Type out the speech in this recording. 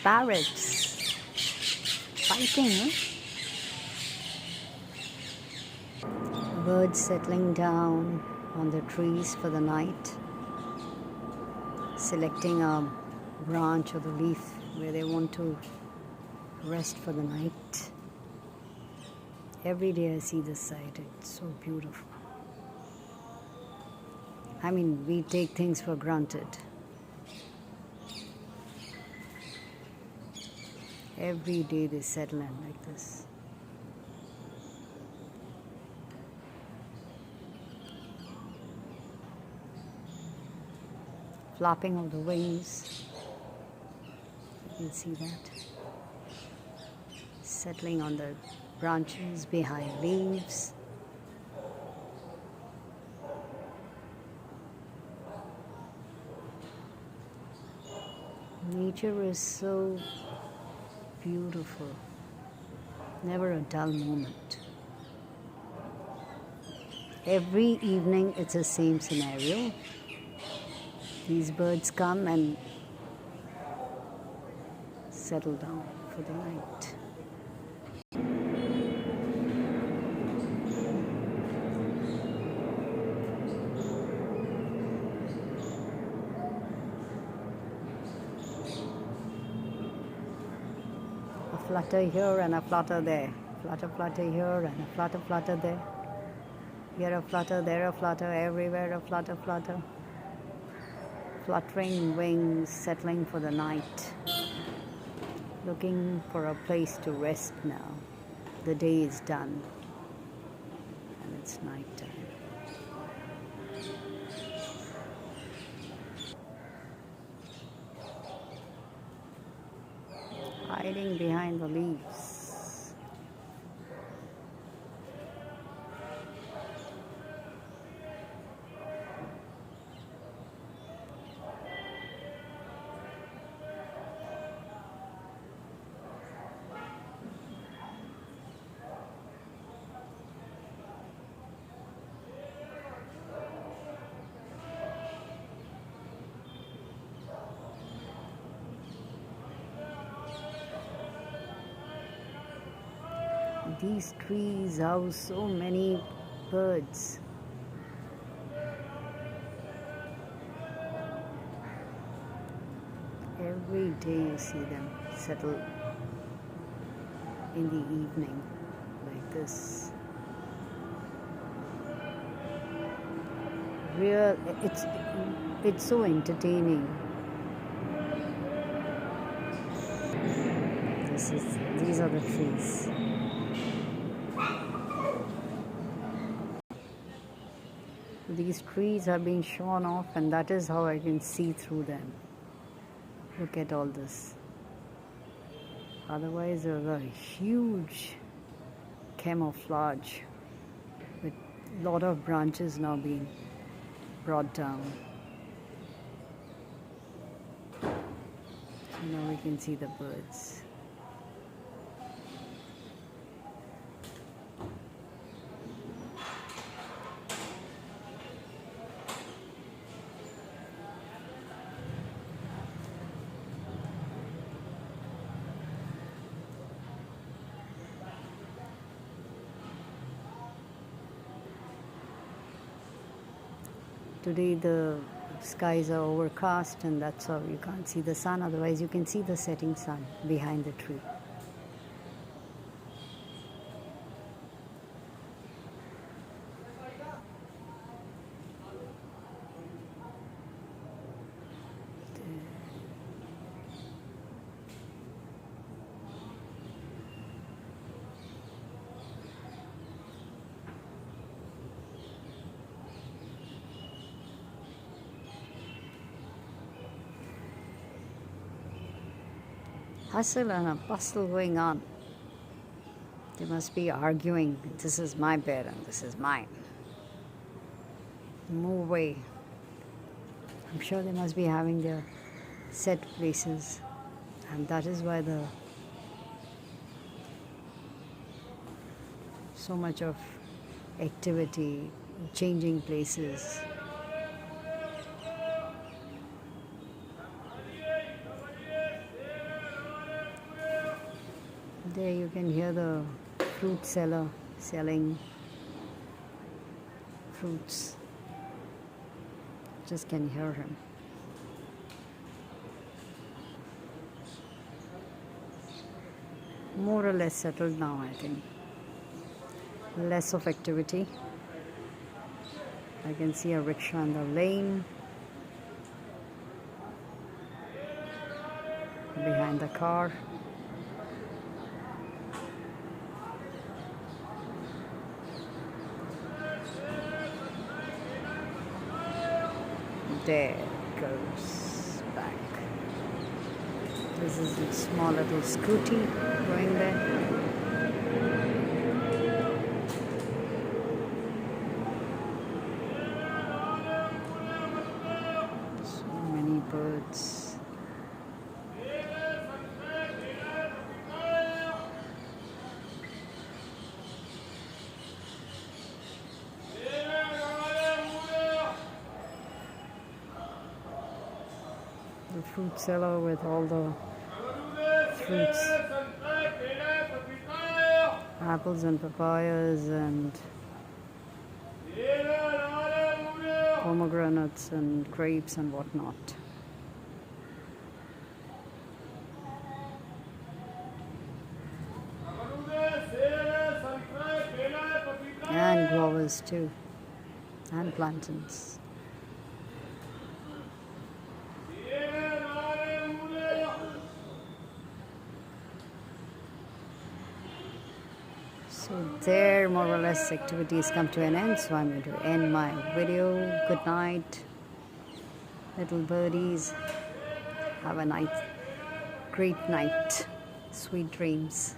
parrots fighting, huh? Birds settling down on the trees for the night, selecting a branch or the leaf where they want to rest for the night. Every day I see this sight. It's so beautiful. I mean, we take things for granted. Every day they settle in like this. Flapping of the wings. You can see that. Settling on the branches behind leaves. Nature is so beautiful. Never a dull moment. Every evening it's the same scenario. These birds come and settle down for the night. A flutter here and a flutter there. Flutter, flutter here and a flutter, flutter there. Here a flutter, there a flutter, everywhere a flutter, flutter. Fluttering wings, settling for the night. Looking for a place to rest now. The day is done and it's night time. Hiding behind the leaves. These trees house so many birds. Every day you see them settle in the evening like this. It's so entertaining. These are the trees. These trees are being shorn off, and that is how I can see through them. Look at all this. Otherwise, there's a huge camouflage with a lot of branches now being brought down. So now we can see the birds. Today the skies are overcast and that's how you can't see the sun, otherwise you can see the setting sun behind the tree. Hustle and a bustle going on. They must be arguing, this is my bed and this is mine. Move away. I'm sure they must be having their set places, and that is why so much of activity, changing places. There you can hear the fruit seller selling fruits. Just can hear him. More or less settled now, I think. Less of activity. I can see a rickshaw in the lane. Behind the car. There it goes back. This is a small little scooty going there. So many birds. The fruit seller with all the fruits, apples and papayas and pomegranates and grapes and whatnot. And guavas too, and plantains. So there, more or less, activities come to an end. So I'm going to end my video. Good night, little birdies. Have a night, great night. Sweet dreams.